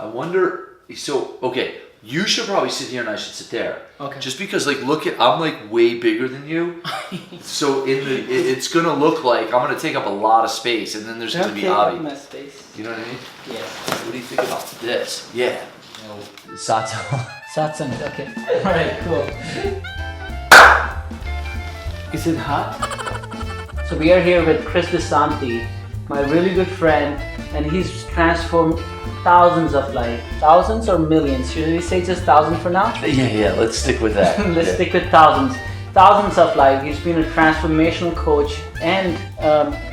I wonder. So okay, you should probably sit here and I should sit there. Okay. Just because, like, look at, I'm like way bigger than you, so it's gonna look like I'm gonna take up a lot of space, and then there's gonna be Abhi. My space. You know what I mean? Yeah. What do you think about this? Yeah. Satsang. Satsang. Okay. All right. Cool. Is it hot? So we are here with Chris DeSanti, my really good friend, and he's transformed thousands of lives. Thousands or millions? Should we say just thousands for now? Yeah. Let's stick with that. Let's stick with thousands. Thousands of lives. He's been a transformational coach, and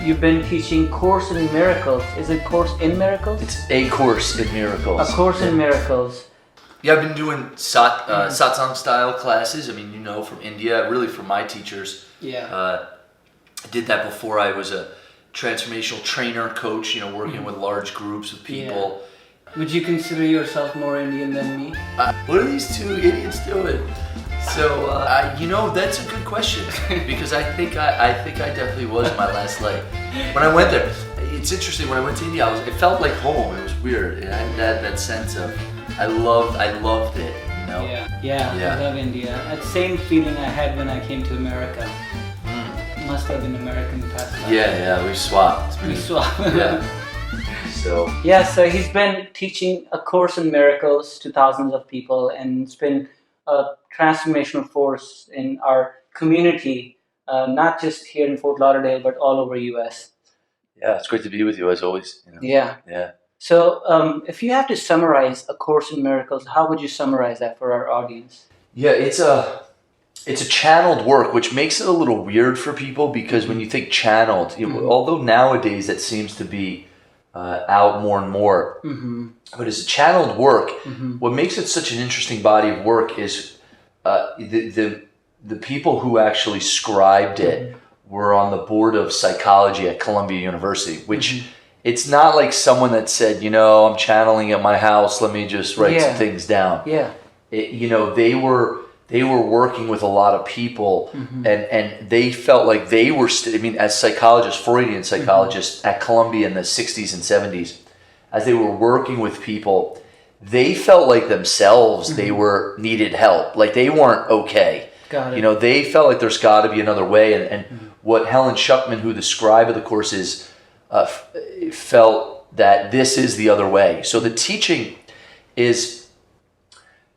you've been teaching Course in Miracles. Is it Course in Miracles? It's a Course in Miracles. A Course in Miracles. Yeah, I've been doing satsang style classes. I mean, you know, from India, really from my teachers. Yeah. I did that before I was a transformational trainer, coach, you know, working with large groups of people. Yeah. Would you consider yourself more Indian than me? What are these two idiots doing? So, you know, that's a good question because I think I definitely was my last life. When I went there, it's interesting. When I went to India, it felt like home. It was weird. It had that sense of I loved it. You know? Yeah. I love India. That same feeling I had when I came to America. Must have been American past life. Yeah, we swapped. We swapped. Yeah. So he's been teaching A Course in Miracles to thousands of people, and it's been a transformational force in our community, not just here in Fort Lauderdale, but all over US. Yeah, it's great to be with you as always. You know? Yeah. So if you have to summarize A Course in Miracles, how would you summarize that for our audience? Yeah, it's a channeled work, which makes it a little weird for people because when you think channeled, you know, although nowadays that seems to be out more and more, but as a channeled work, what makes it such an interesting body of work is the people who actually scribed it were on the board of psychology at Columbia University, which it's not like someone that said, you know, I'm channeling at my house, let me just write some things down. Yeah. You know, they were working with a lot of people, and they felt like they were, as psychologists, Freudian psychologists at Columbia in the 60s and 70s, as they were working with people, they felt like themselves, they needed help. Like they weren't okay. Got it. You know, they felt like there's got to be another way. And what Helen Schuckman, who the scribe of the course is, felt that this is the other way. So the teaching is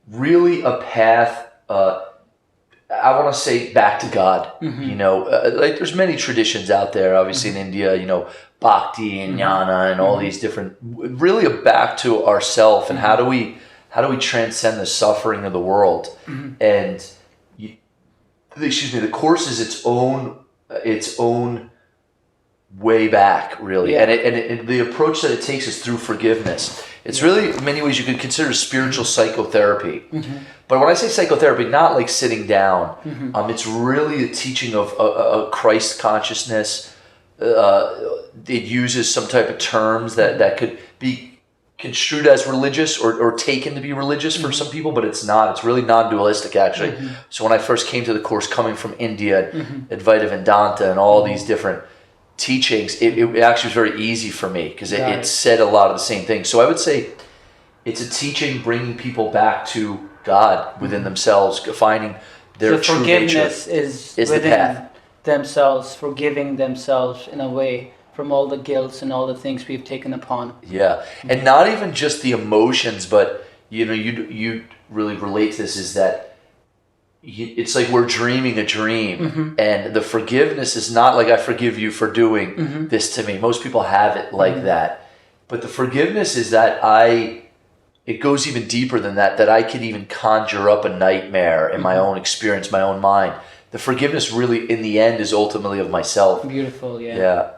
really a path, I want to say back to God. You know, like there's many traditions out there, obviously in India, you know, bhakti and jnana and all these different, really a back to ourself and how do we transcend the suffering of the world. And the course is its own way back, really. And the approach that it takes is through forgiveness. It's really, in many ways, you could consider spiritual psychotherapy. But when I say psychotherapy, not like sitting down. It's really a teaching of a Christ consciousness. It uses some type of terms that could be construed as religious or taken to be religious for some people, but it's not. It's really non-dualistic, actually. So when I first came to the course, coming from India, Advaita Vedanta, and all these different teachings, it actually was very easy for me because it said a lot of the same things. So I would say it's a teaching bringing people back to God within themselves, finding their true nature. Forgiveness is the path. Themselves, forgiving themselves in a way from all the guilt and all the things we've taken upon. Yeah, and not even just the emotions, but you know, you really relate to this, is that it's like we're dreaming a dream, and the forgiveness is not like I forgive you for doing this to me. Most people have it like that, but the forgiveness is that it goes even deeper than that, that I could even conjure up a nightmare in my own experience, my own mind. The forgiveness really, in the end, is ultimately of myself. Beautiful, yeah.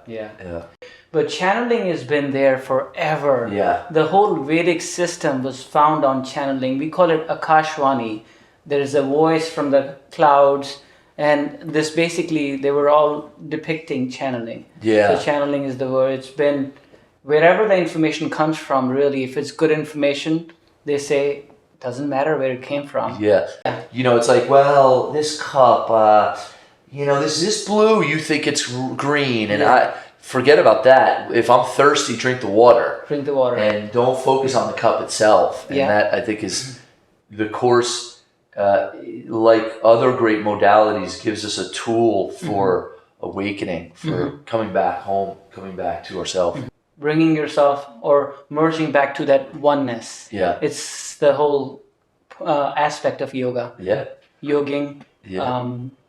But channeling has been there forever. Yeah. The whole Vedic system was found on channeling. We call it Akashvani. There is a voice from the clouds, and this basically, they were all depicting channeling. Yeah. So channeling is the word. It's been, wherever the information comes from, really, if it's good information, they say, doesn't matter where it came from. Yeah. You know, it's like, well, this cup, you know, this blue, you think it's green, and forget about that. If I'm thirsty, drink the water. Drink the water. And don't focus on the cup itself. And that, I think, is the Course, like other great modalities, gives us a tool for awakening, for coming back home, coming back to ourselves. Bringing yourself or merging back to that oneness. Yeah. It's the whole aspect of yoga. Yeah. Yoging,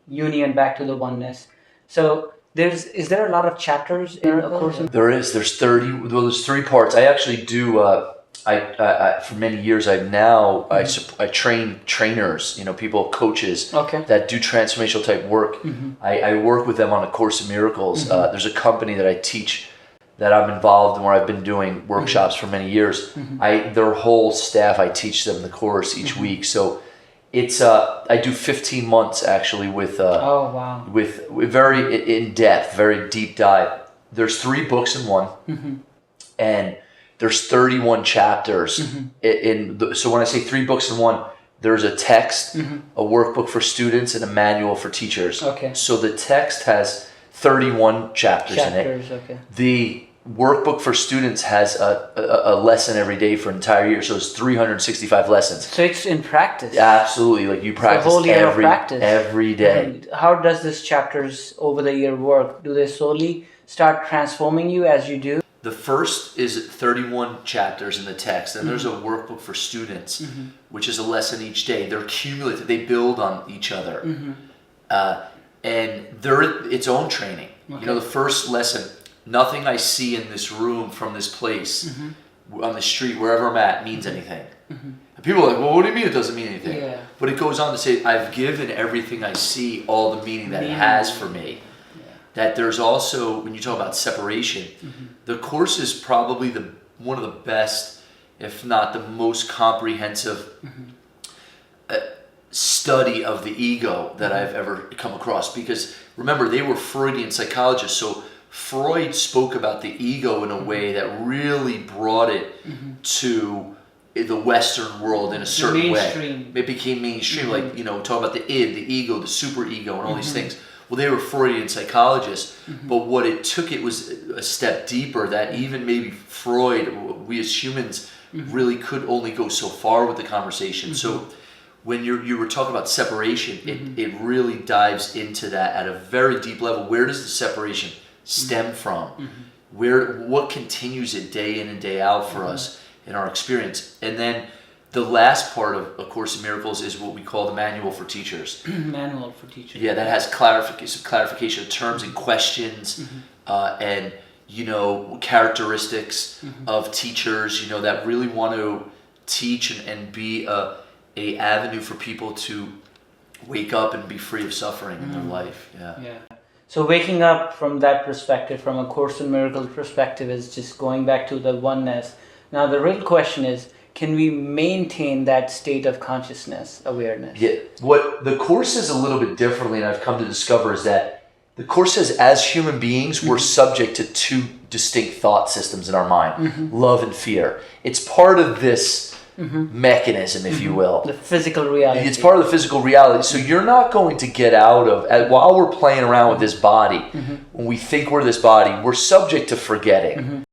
union back to the oneness. So is there a lot of chapters in the Course? There is. There's 30. Well, there's 3 parts. I actually do. I for many years I train trainers. People, coaches that do transformational type work. I work with them on A Course in Miracles. There's a company that I teach, that I'm involved in, where I've been doing workshops for many years. Their whole staff, I teach them the Course each week. So it's I do 15 months actually with with very in depth, very deep dive. There's 3 books in one, and there's 31 chapters so when I say 3 books in one, there's a text, a workbook for students, and a manual for teachers. So the text has 31 chapters in it. The workbook for students has a lesson every day for an entire year, so it's 365 lessons. So it's in practice. Absolutely, like you practice every day. How does this chapters over the year work? Do they slowly start transforming you as you do? The first is 31 chapters in the text, and there's a workbook for students, which is a lesson each day. They're cumulative; they build on each other, and they're its own training. The first lesson. Nothing I see in this room from this place, on the street, wherever I'm at, means anything. And people are like, well, what do you mean it doesn't mean anything? But it goes on to say, I've given everything I see all the meaning that it has for me. That there's also, when you talk about separation, the Course is probably one of the best, if not the most comprehensive study of the ego that I've ever come across. Because remember, they were Freudian psychologists, so Freud spoke about the ego in a way that really brought it to the Western world in a certain way. It became mainstream, like, talking about the id, the ego, the superego, and all these things. Well, they were Freudian psychologists, but what it took, it was a step deeper, that even maybe Freud, we as humans, really could only go so far with the conversation. So when you were talking about separation, it really dives into that at a very deep level. Where does the separation stem from? What continues it day in and day out for us in our experience? And then the last part of A Course in Miracles is what we call the manual for teachers. Manual for teachers. Yeah, that has clarification of terms and questions, and characteristics of teachers, that really want to teach and be a avenue for people to wake up and be free of suffering in their life. So waking up from that perspective, from A Course in Miracles perspective, is just going back to the oneness. Now the real question is, can we maintain that state of consciousness, awareness? Yeah. What the Course says a little bit differently, and I've come to discover, is that the Course says as human beings, we're subject to 2 distinct thought systems in our mind, love and fear. It's part of this mechanism, if you will. The physical reality. It's part of the physical reality. So you're not going to get out of, while we're playing around with this body, when we think we're this body, we're subject to forgetting.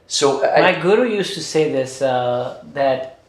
So my guru used to say this, that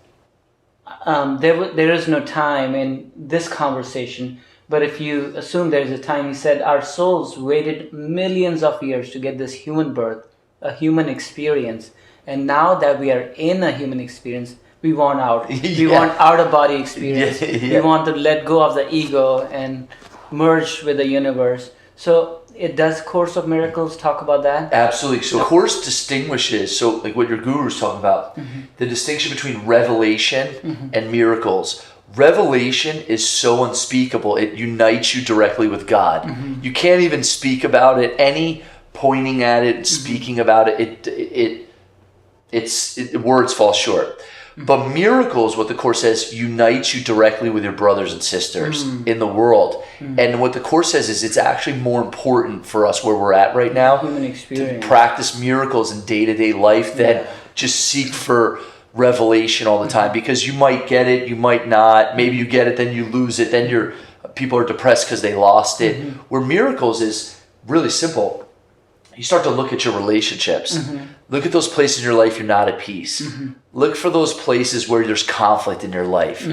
there is no time in this conversation, but if you assume there's a time, he said, our souls waited millions of years to get this human birth, a human experience. And now that we are in a human experience, we want out. We want out-of-body experience. We want to let go of the ego and merge with the universe. So does Course of Miracles talk about that? Absolutely. So Course distinguishes, so like what your guru is talking about, the distinction between revelation and miracles. Revelation is so unspeakable. It unites you directly with God. You can't even speak about it. Any pointing at it, speaking about it, words fall short. But miracles, what the Course says, unites you directly with your brothers and sisters in the world. And what the Course says is it's actually more important for us where we're at right now to practice miracles in day-to-day life than just seek for revelation all the time. Because you might get it, you might not. Maybe you get it, then you lose it. Then people are depressed because they lost it. Where miracles is really simple. you start to look at your relationships. Look at those places in your life you're not at peace. Look for those places where there's conflict in your life.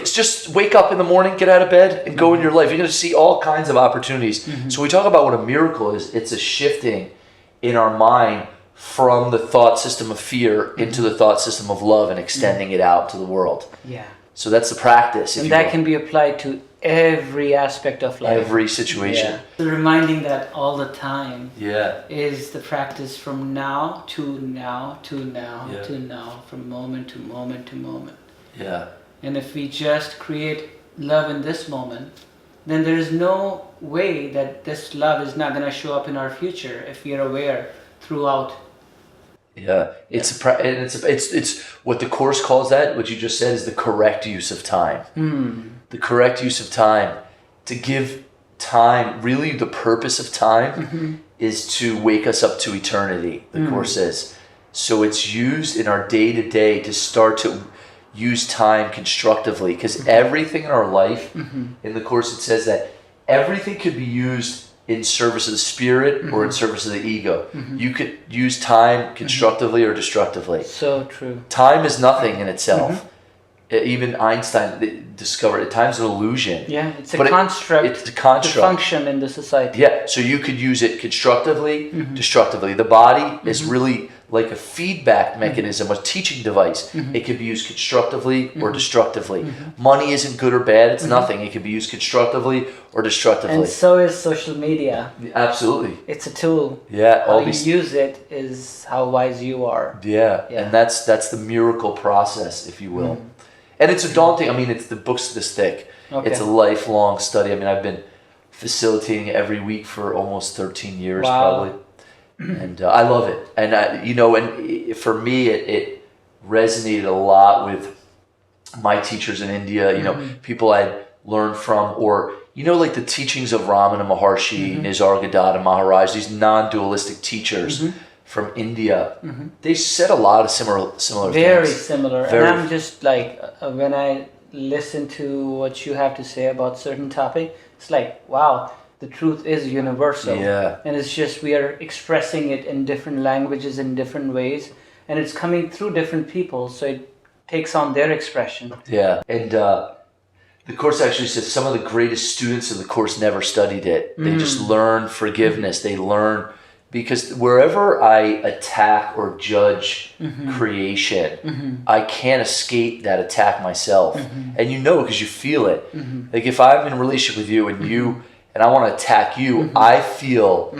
Just wake up in the morning, get out of bed, and go in your life. You're going to see all kinds of opportunities. So we talk about what a miracle is. It's a shifting in our mind from the thought system of fear into the thought system of love and extending it out to the world. Yeah. So that's the practice. And that can be applied to every aspect of life. Every situation. Yeah. Reminding that all the time Yeah. is the practice from now to now to now Yeah. to now, from moment to moment to moment. Yeah. And if we just create love in this moment, then there is no way that this love is not going to show up in our future if we are aware throughout. Yeah, it's what the Course calls that. What you just said is the correct use of time. The correct use of time, to give time. Really, the purpose of time is to wake us up to eternity. The Course says. So it's used in our day to day to start to use time constructively, because everything in our life, in the Course, it says that everything could be used in service of the spirit or in service of the ego. You could use time constructively or destructively. So true. Time is nothing in itself. Even Einstein discovered it. Time's an illusion. Yeah, it's a construct. It's a construct. To function in the society. Yeah, so you could use it constructively, destructively. The body is really like a feedback mechanism, a teaching device. It can be used constructively or destructively. Money isn't good or bad, it's nothing. It can be used constructively or destructively. And so is social media. Absolutely. It's a tool. Yeah. How you use it is how wise you are. Yeah. And that's the miracle process, if you will. And it's a daunting, it's the book's this thick. Okay. It's a lifelong study. I've been facilitating every week for almost 13 years probably. And I love it. And, and for me, it resonated a lot with my teachers in India, people I'd learned from, or, like the teachings of Ramana Maharshi, Nisargadatta Maharaj, these non-dualistic teachers from India. They said a lot of similar Very things. Similar. And I'm just like, when I listen to what you have to say about certain topic, it's like, wow. The truth is universal. Yeah. And it's just we are expressing it in different languages in different ways. And it's coming through different people. So it takes on their expression. Yeah. And the Course actually says some of the greatest students of the Course never studied it. They just learn forgiveness. They learn, because wherever I attack or judge creation, I can't escape that attack myself. And because you feel it. Like if I'm in a relationship with you and I want to attack you, I feel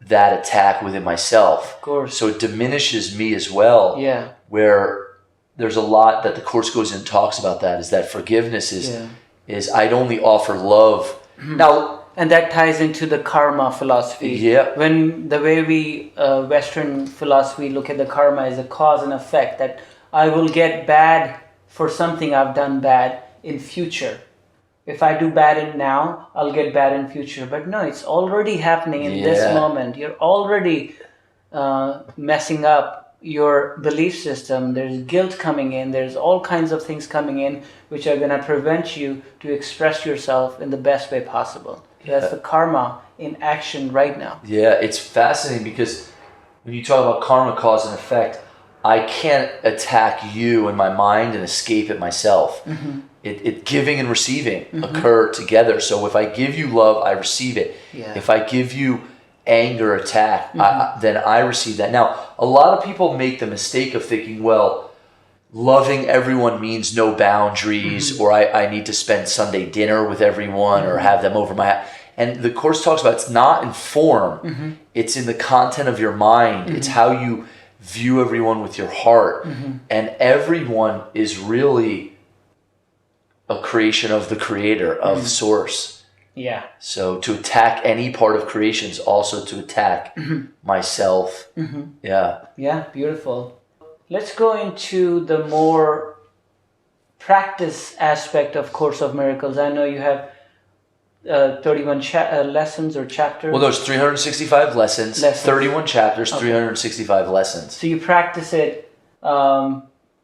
that attack within myself. Of course. So it diminishes me as well. Yeah. Where there's a lot that the Course goes in and talks about that, is that forgiveness is I'd only offer love. Now, and that ties into the karma philosophy. Yeah. When the way we, Western philosophy, look at the karma as a cause and effect, that I will get bad for something I've done bad in future. If I do bad in now, I'll get bad in future. But no, it's already happening in this moment. You're already messing up your belief system. There's guilt coming in. There's all kinds of things coming in which are going to prevent you to express yourself in the best way possible. That's the karma in action right now. Yeah, it's fascinating because when you talk about karma, cause and effect, I can't attack you in my mind and escape it myself. It giving and receiving occur together. So if I give you love, I receive it. Yeah. If I give you anger, attack, then I receive that. Now, a lot of people make the mistake of thinking, well, loving everyone means no boundaries, or I need to spend Sunday dinner with everyone or have them over my house. And the Course talks about it's not in form. It's in the content of your mind. It's how you view everyone with your heart. And everyone is really a creation of the Creator, of Source. Yeah. So to attack any part of creation is also to attack myself. Yeah. Yeah, beautiful. Let's go into the more practice aspect of Course of Miracles. I know you have 31 lessons or chapters. Well, there's 365 lessons, 31 chapters, 365 lessons. So you practice it.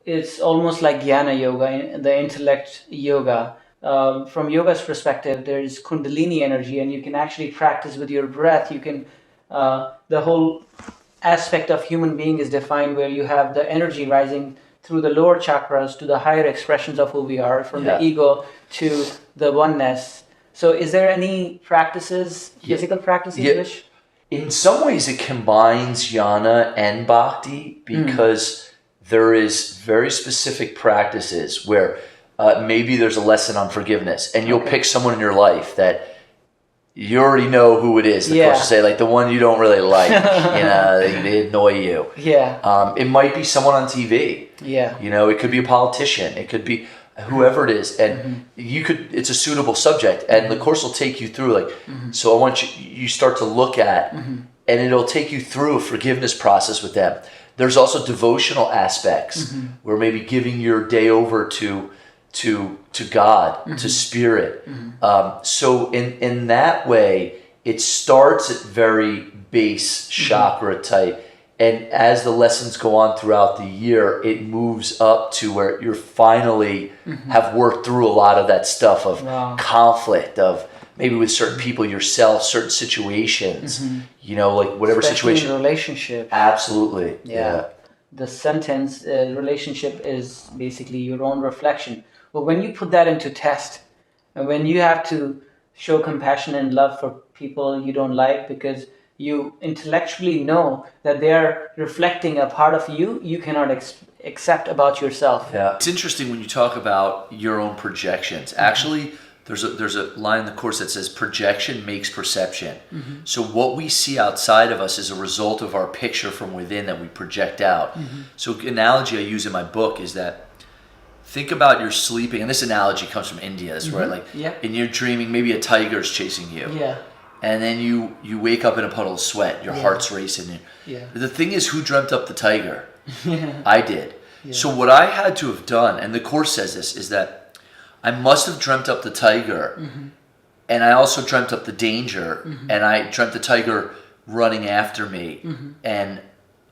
It's almost like Jnana Yoga, the intellect yoga. From yoga's perspective, there's Kundalini energy, and you can actually practice with your breath. You can the whole aspect of human being is defined where you have the energy rising through the lower chakras to the higher expressions of who we are, from the ego to the oneness. So is there any practices, physical practices, which... In some ways it combines jnana and bhakti, because there is very specific practices where maybe there's a lesson on forgiveness, and you'll pick someone in your life that you already know who it is. The course will say, like, the one you don't really like, they annoy you. Yeah. It might be someone on TV. Yeah. It could be a politician. It could be whoever it is, and it's a suitable subject, and the course will take you through, like, so I want you start to look at, and it'll take you through a forgiveness process with them. There's also devotional aspects where maybe giving your day over to God, to spirit. So in that way, it starts at very base chakra type. And as the lessons go on throughout the year, it moves up to where you're finally have worked through a lot of that stuff of conflict, of maybe with certain people yourself, certain situations, like whatever Especially situation. In relationship. Absolutely. Yeah. The sentence, relationship is basically your own reflection. But when you put that into test, and when you have to show compassion and love for people you don't like because you intellectually know that they are reflecting a part of you cannot accept about yourself. Yeah. It's interesting when you talk about your own projections. Actually, there's a line in the course that says projection makes perception. So what we see outside of us is a result of our picture from within that we project out. So analogy I use in my book is that think about you're sleeping, and this analogy comes from India. That's where and you're dreaming, maybe a tiger's chasing you. Yeah. And then you wake up in a puddle of sweat. Your heart's racing. Yeah. The thing is, who dreamt up the tiger? I did. Yeah. So what I had to have done, and the course says this, is that I must have dreamt up the tiger, and I also dreamt up the danger, and I dreamt the tiger running after me, and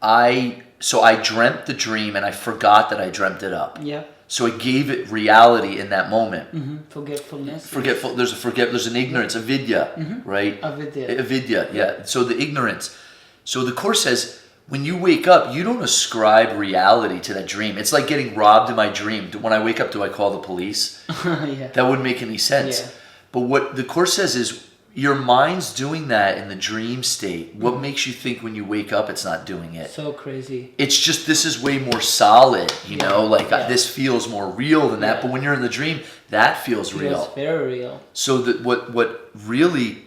I dreamt the dream, and I forgot that I dreamt it up. Yeah. So it gave it reality in that moment. Forgetfulness. There's an ignorance, avidya, right? Avidya, yeah. So the ignorance. So the course says, when you wake up, you don't ascribe reality to that dream. It's like getting robbed in my dream. When I wake up, do I call the police? That wouldn't make any sense. Yeah. But what the course says is, your mind's doing that in the dream state. What makes you think when you wake up it's not doing it? So crazy. It's just, this is way more solid, this feels more real than that. But when you're in the dream, that feels real. It feels very real. So that what really,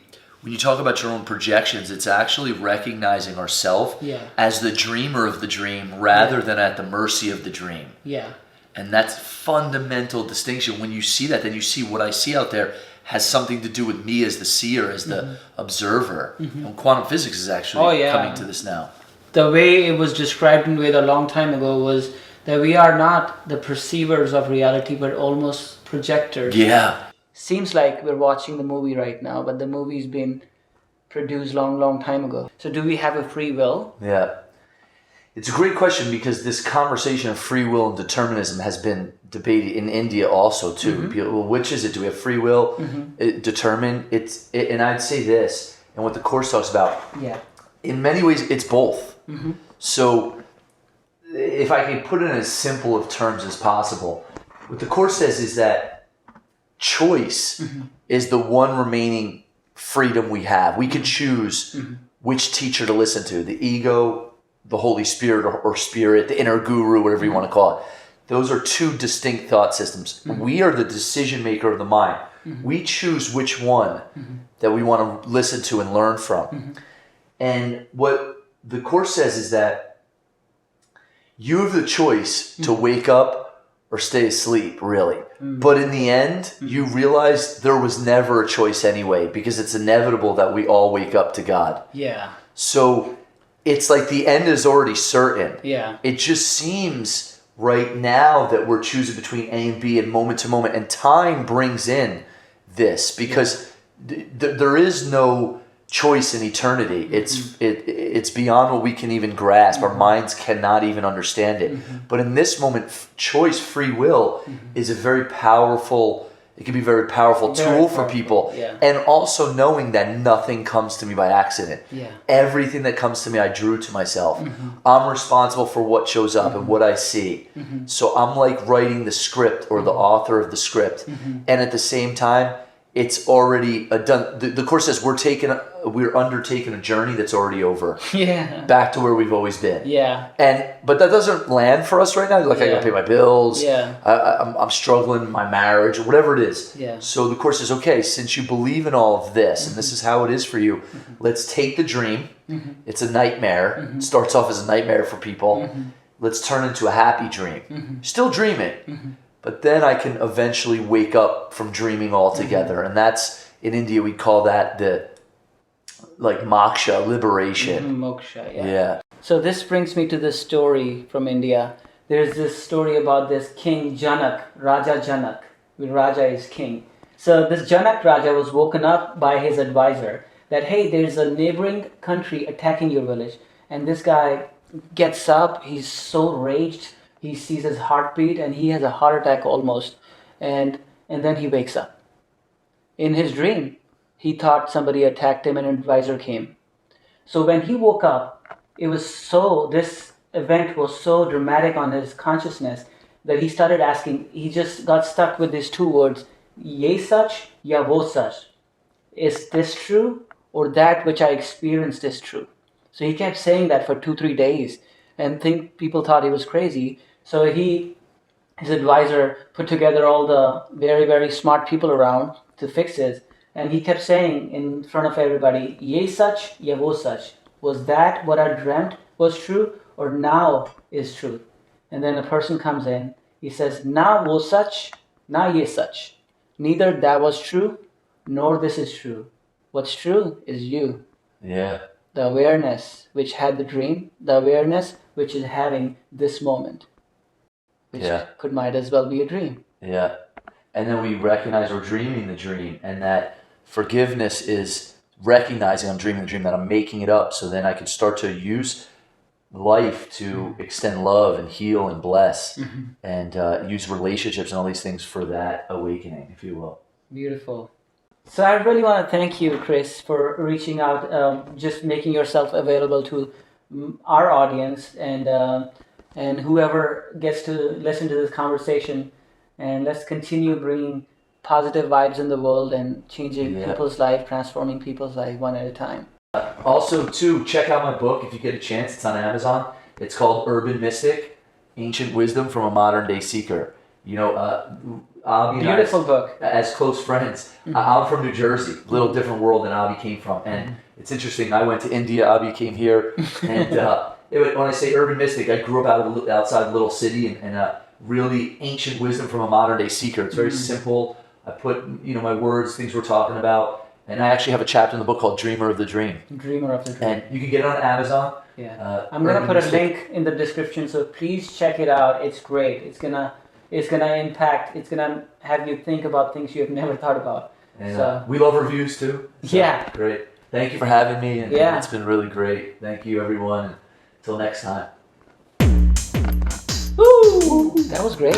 when you talk about your own projections, it's actually recognizing ourselves as the dreamer of the dream rather than at the mercy of the dream. Yeah. And that's fundamental distinction. When you see that, then you see what I see out there has something to do with me as the seer, as the observer. And quantum physics is actually coming to this now. The way it was described in Veda a long time ago was that we are not the perceivers of reality, but almost projectors. Yeah. Seems like we're watching the movie right now, but the movie's been produced long time ago. So do we have a free will? Yeah. It's a great question, because this conversation of free will and determinism has been debated in India also too. People, well, which is it? Do we have free will? Determine? And I'd say this, and what the course talks about. Yeah. In many ways, it's both. So, if I can put it in as simple of terms as possible, what the course says is that choice is the one remaining freedom we have. We can choose which teacher to listen to: the ego, the Holy Spirit, or spirit, the inner guru, whatever you want to call it. Those are two distinct thought systems. We are the decision maker of the mind. We choose which one that we want to listen to and learn from. And what the course says is that you have the choice to wake up or stay asleep, really. But in the end, you realize there was never a choice anyway, because it's inevitable that we all wake up to God. Yeah. So it's like the end is already certain. Yeah. It just seems right now that we're choosing between A and B and moment to moment, and time brings in this, because there is no choice in eternity. It's beyond what we can even grasp. Our minds cannot even understand it. But in this moment, choice, free will, is a very powerful It can be a very powerful tool for people. Yeah. And also knowing that nothing comes to me by accident. Yeah. Everything that comes to me, I drew to myself. I'm responsible for what shows up and what I see. So I'm like writing the script or the author of the script. And at the same time, it's already done. The Course says we're undertaking a journey that's already over. Yeah. Back to where we've always been. Yeah. But that doesn't land for us right now. Like I gotta pay my bills. Yeah. I'm struggling in my marriage, or whatever it is. Yeah. So the Course says, okay, since you believe in all of this, and this is how it is for you, let's take the dream. It's a nightmare. It starts off as a nightmare for people. Let's turn it into a happy dream. Still dream it. But then I can eventually wake up from dreaming altogether. And that's, in India, we call that the moksha, liberation. Moksha, yeah. Yeah. So this brings me to this story from India. There's this story about this king Janak, Raja Janak. Raja is king. So this Janak Raja was woken up by his advisor that, hey, there's a neighboring country attacking your village. And this guy gets up, he's so raged, he sees his heartbeat and he has a heart attack almost. And then he wakes up. In his dream, he thought somebody attacked him and an advisor came. So when he woke up, this event was so dramatic on his consciousness that he started asking, he just got stuck with these two words, ye sach, ya wo sach. Is this true or that which I experienced is true? So he kept saying that for 2-3 days and people thought he was crazy. So his advisor put together all the very, very smart people around to fix it. And he kept saying in front of everybody, ye sach, ye wo sach. Was that what I dreamt was true or now is truth? And then a person comes in, he says, na wo sach, na ye sach. Neither that was true, nor this is true. What's true is you. Yeah. The awareness which had the dream, the awareness which is having this moment. Which might as well be a dream. Yeah. And then we recognize we're dreaming the dream, and that forgiveness is recognizing I'm dreaming the dream, that I'm making it up, so then I can start to use life to extend love and heal and bless and use relationships and all these things for that awakening, if you will. Beautiful. So I really want to thank you, Chris, for reaching out, just making yourself available to our audience and whoever gets to listen to this conversation. And let's continue bringing positive vibes in the world and changing people's life, transforming people's life one at a time. Also, too, check out my book if you get a chance. It's on Amazon. It's called Urban Mystic, Ancient Wisdom from a Modern Day Seeker. You know, Abhi beautiful book. As close friends. I'm from New Jersey, a little different world than Abhi came from. And it's interesting, I went to India, Abhi came here. And when I say urban mystic, I grew up outside a little city and really ancient wisdom from a modern day seeker. It's very simple. I put, my words, things we're talking about. And I actually have a chapter in the book called Dreamer of the Dream. Dreamer of the Dream. And you can get it on Amazon. Yeah. I'm going to put a link in the description, so please check it out. It's great. It's gonna impact, it's going to have you think about things you have never thought about. And we love reviews too. So, yeah. Great. Thank you for having me. And it's been really great. Thank you, everyone. Until next time. Woo! That was great.